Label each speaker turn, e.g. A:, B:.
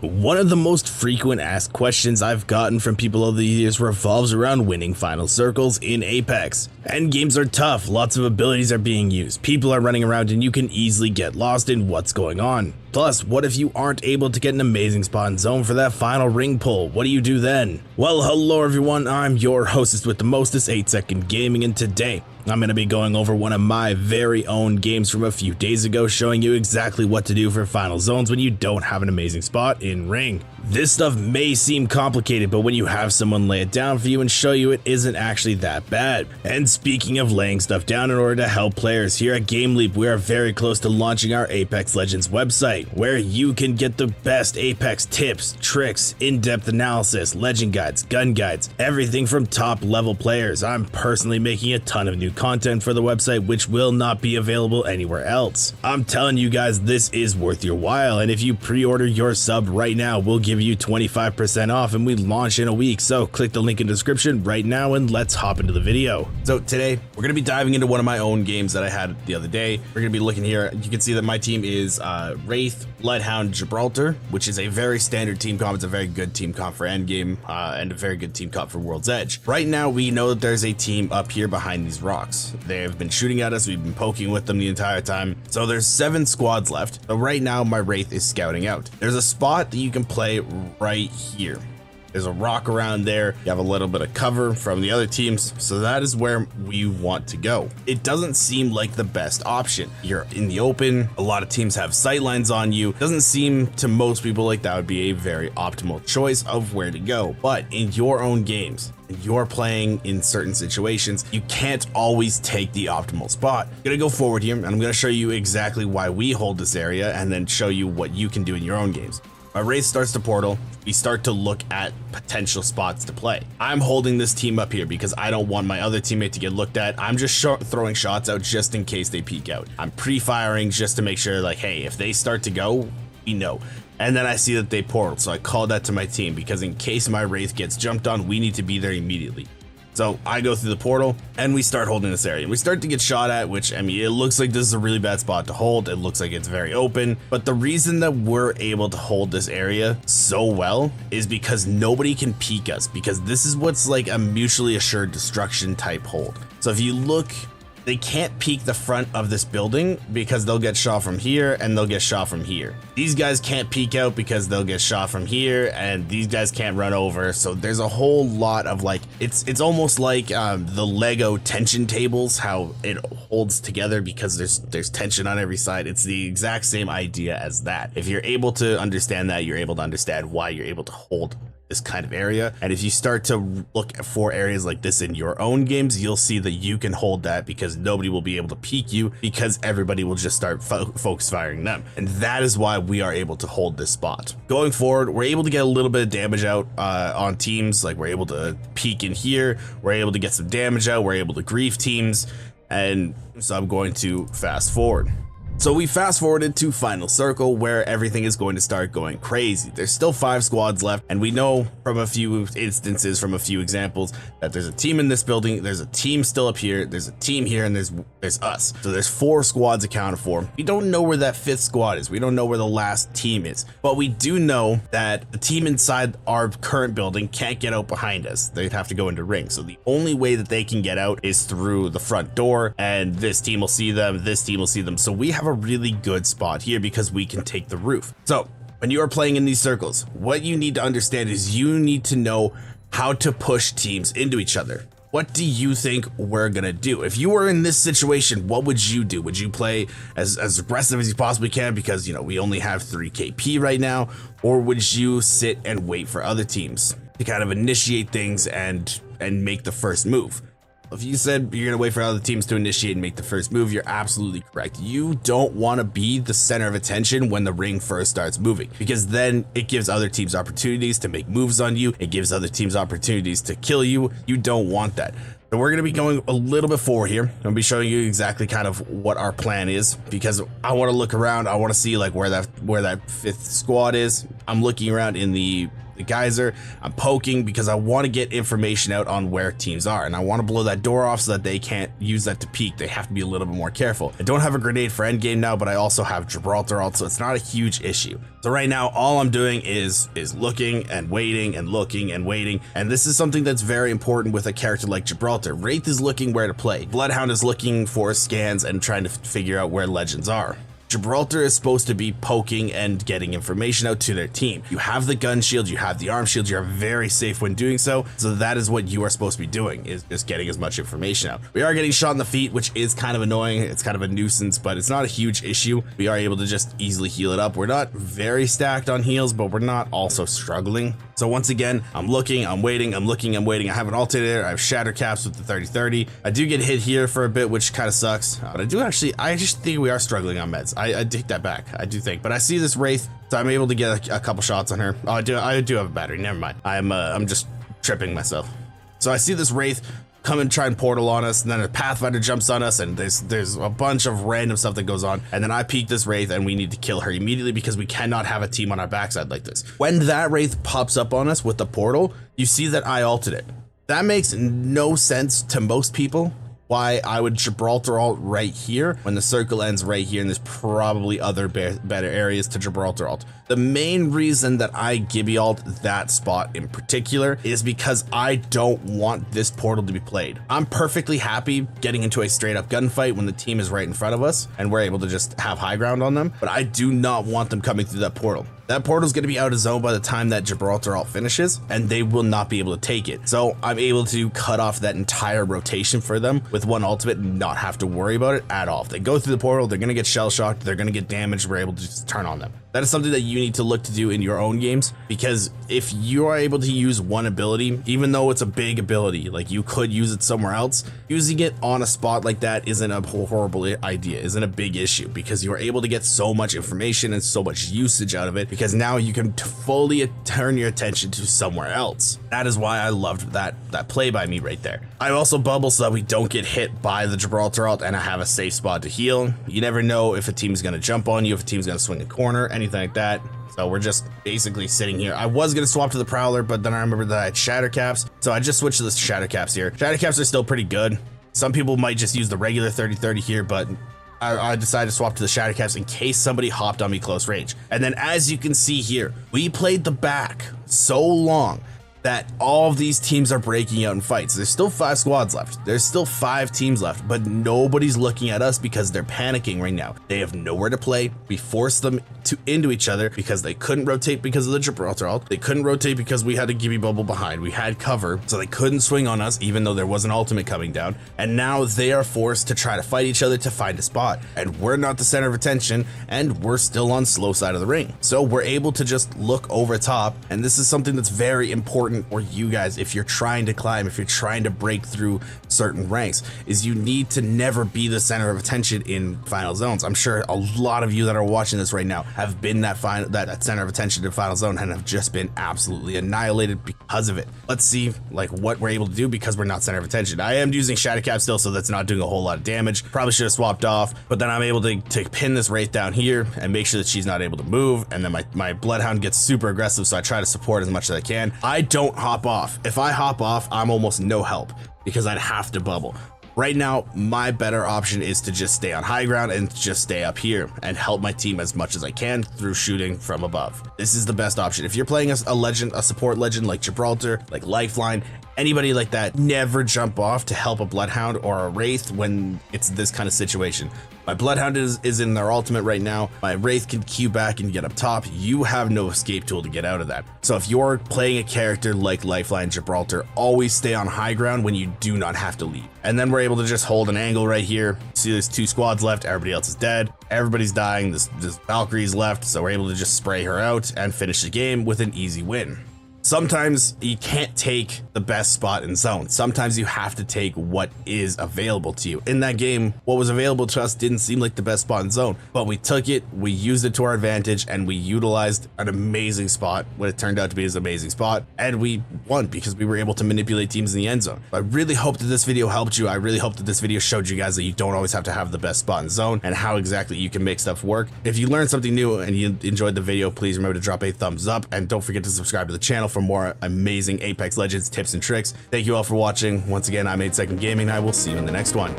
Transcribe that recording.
A: One of the most frequent asked questions I've gotten from people over the years revolves around winning final circles in Apex. Endgames are tough, lots of abilities are being used, people are running around, and you can easily get lost in what's going on. Plus, what if you aren't able to get an amazing spot in zone for that final ring pull? What do you do then? Well, hello everyone, I'm your hostess with the mostest, 8-Second Gaming, and today I'm going to be going over one of my very own games from a few days ago, showing you exactly what to do for final zones when you don't have an amazing spot in ring. This stuff may seem complicated, but when you have someone lay it down for you and show you, it isn't actually that bad. And speaking of laying stuff down in order to help players, here at GameLeap we are very close to launching our Apex Legends website, where you can get the best Apex tips, tricks, in-depth analysis, legend guides, gun guides, everything from top level players. I'm personally making a ton of new content for the website which will not be available anywhere else. I'm telling you guys, this is worth your while, and if you pre-order your sub right now, we'll give you 25% off, and we launch in a week. So click the link in the description right now and let's hop into the video. So today we're going to be diving into one of my own games that I had the other day. We're going to be looking here. You can see that my team is Wraith, Bloodhound, Gibraltar, which is a very standard team comp. It's a very good team comp for endgame and a very good team comp for World's Edge. Right now we know that there's a team up here behind these rocks. They have been shooting at us. We've been poking with them the entire time. So there's 7 squads left. So right now my Wraith is scouting out. There's a spot that you can play right here. There's a rock around there. You have a little bit of cover from the other teams. So that is where we want to go. It doesn't seem like the best option. You're in the open. A lot of teams have sight lines on you. Doesn't seem to most people like that would be a very optimal choice of where to go. But in your own games, you're playing in certain situations, you can't always take the optimal spot. I'm gonna go forward here and I'm gonna show you exactly why we hold this area and then show you what you can do in your own games. My race starts to portal. We start to look at potential spots to play. I'm holding this team up here because I don't want my other teammate to get looked at. I'm just throwing shots out just in case they peek out. I'm pre-firing just to make sure, like, hey, if they start to go, we know. And then I see that they portal, so I call that to my team because in case my Wraith gets jumped on, we need to be there immediately. So I go through the portal and we start holding this area. We start to get shot at, which, I mean, it looks like this is a really bad spot to hold. It looks like it's very open. But the reason that we're able to hold this area so well is because nobody can peek us, because this is what's like a mutually assured destruction type hold. So if you look, they can't peek the front of this building because they'll get shot from here and they'll get shot from here. These guys can't peek out because they'll get shot from here, and these guys can't run over. So there's a whole lot of like, it's almost like the Lego tension tables, how it holds together because there's tension on every side. It's the exact same idea as that. If you're able to understand that, you're able to understand why you're able to hold this kind of area. And if you start to look for areas like this in your own games, you'll see that you can hold that because nobody will be able to peek you because everybody will just start focus firing them. And that is why we are able to hold this spot. Going forward, we're able to get a little bit of damage out on teams. Like, we're able to peek in here, we're able to get some damage out, we're able to grief teams. And so I'm going to fast forward. So we fast forwarded to final circle where everything is going to start going crazy. There's still 5 squads left, and we know from a few instances, from a few examples, that there's a team in this building, there's a team still up here, there's a team here, and there's us. So there's 4 squads accounted for. We don't know where that 5th squad is. We don't know where the last team is, but we do know that the team inside our current building can't get out behind us. They'd have to go into ring. So the only way that they can get out is through the front door, and this team will see them, this team will see them. So we have a really good spot here because we can take the roof. So when you are playing in these circles, what you need to understand is you need to know how to push teams into each other. What do you think we're gonna do? If you were in this situation, what would you do? Would you play as aggressive as you possibly can because, you know, we only have 3 KP right now? Or would you sit and wait for other teams to kind of initiate things and make the first move? If you said you're gonna wait for other teams to initiate and make the first move, you're absolutely correct. You don't want to be the center of attention when the ring first starts moving, because then it gives other teams opportunities to make moves on you. It gives other teams opportunities to kill you. You don't want that. So we're gonna be going a little bit forward here. I'm gonna be showing you exactly kind of what our plan is, because I want to look around. I want to see like where that 5th squad is. I'm looking around in the the geyser. I'm poking because I want to get information out on where teams are, and I want to blow that door off so that they can't use that to peek. They have to be a little bit more careful. I don't have a grenade for endgame now, but I also have Gibraltar ult, so it's not a huge issue. So right now, all I'm doing is looking and waiting and looking and waiting, and this is something that's very important with a character like Gibraltar. Wraith is looking where to play. Bloodhound is looking for scans and trying to figure out where legends are. Gibraltar is supposed to be poking and getting information out to their team. You have the gun shield, you have the arm shield, you're very safe when doing so. So that is what you are supposed to be doing, is just getting as much information out. We are getting shot in the feet, which is kind of annoying. It's kind of a nuisance, but it's not a huge issue. We are able to just easily heal it up. We're not very stacked on heals, but we're not also struggling. So once again, I'm looking, I'm waiting, I'm looking, I'm waiting. I have an alternator, I have shatter caps with the 30-30. I do get hit here for a bit, which kind of sucks. But I just think we are struggling on meds. I take that back, I do think. But I see this Wraith, so I'm able to get a couple shots on her. Oh, I do have a battery, never mind. I'm just tripping myself. So I see this Wraith come and try and portal on us, and then a Pathfinder jumps on us, and there's a bunch of random stuff that goes on, and then I peek this Wraith, and we need to kill her immediately because we cannot have a team on our backside like this. When that Wraith pops up on us with the portal, you see that I ulted it. That makes no sense to most people. Why I would Gibraltar ult right here when the circle ends right here, and there's probably other better areas to Gibraltar ult. The main reason that I Gibby ult that spot in particular is because I don't want this portal to be played. I'm perfectly happy getting into a straight up gunfight when the team is right in front of us and we're able to just have high ground on them, but I do not want them coming through that portal. That portal is going to be out of zone by the time that Gibraltar ult finishes, and they will not be able to take it. So I'm able to cut off that entire rotation for them with one ultimate and not have to worry about it at all. If they go through the portal, they're going to get shell shocked, they're going to get damaged, we're able to just turn on them. That is something that you need to look to do in your own games, because if you are able to use one ability, even though it's a big ability, like you could use it somewhere else, using it on a spot like that isn't a horrible idea, isn't a big issue, because you are able to get so much information and so much usage out of it, because now you can fully turn your attention to somewhere else. That is why I loved that play by me right there. I also bubble so that we don't get hit by the Gibraltar ult, and I have a safe spot to heal. You never know if a team's going to jump on you, if a team's going to swing a corner, anything like that. So we're just basically sitting here. I was going to swap to the Prowler, but then I remembered that I had shatter caps, so I just switched to the shatter caps here. Shatter caps are still pretty good. Some people might just use the regular 30-30 here, but I decided to swap to the shatter caps in case somebody hopped on me close range. And then as you can see here, we played the back so long that all of these teams are breaking out in fights. There's still 5 squads left. There's still 5 teams left, but nobody's looking at us because they're panicking right now. They have nowhere to play. We forced them into each other because they couldn't rotate because of the Gibraltar ult. They couldn't rotate because we had a Gibby bubble behind. We had cover, so they couldn't swing on us even though there was an ultimate coming down. And now they are forced to try to fight each other to find a spot. And we're not the center of attention, and we're still on slow side of the ring. So we're able to just look over top, and this is something that's very important for you guys if you're trying to climb, if you're trying to break through certain ranks, is you need to never be the center of attention in final zones. I'm sure a lot of you that are watching this right now have been that center of attention in final zone and have just been absolutely annihilated because of it. Let's see like what we're able to do because we're not center of attention. I am using shatter cap still, so that's not doing a whole lot of damage. Probably should have swapped off, but then I'm able to pin this Wraith down here and make sure that she's not able to move, and then my Bloodhound gets super aggressive, so I try to support as much as I can. I don't hop off. If I hop off, I'm almost no help because I'd have to bubble. Right now, my better option is to just stay on high ground and just stay up here and help my team as much as I can through shooting from above. This is the best option. If you're playing a legend, a support legend like Gibraltar, like Lifeline, anybody like that, never jump off to help a Bloodhound or a Wraith when it's this kind of situation. My Bloodhound is in their ultimate right now. My Wraith can queue back and get up top. You have no escape tool to get out of that. So if you're playing a character like Lifeline Gibraltar, always stay on high ground when you do not have to leave. And then we're able to just hold an angle right here. See, there's 2 squads left. Everybody else is dead. Everybody's dying. This Valkyrie's left, so we're able to just spray her out and finish the game with an easy win. Sometimes you can't take the best spot in zone. Sometimes you have to take what is available to you. In that game, what was available to us didn't seem like the best spot in zone, but we took it, we used it to our advantage, and we utilized an amazing spot, what it turned out to be an amazing spot, and we won because we were able to manipulate teams in the end zone. I really hope that this video helped you. I really hope that this video showed you guys that you don't always have to have the best spot in zone and how exactly you can make stuff work. If you learned something new and you enjoyed the video, please remember to drop a thumbs up, and don't forget to subscribe to the channel for more amazing Apex Legends tips and tricks. Thank you all for watching. Once again, I'm 8 Second Gaming, and I will see you in the next one.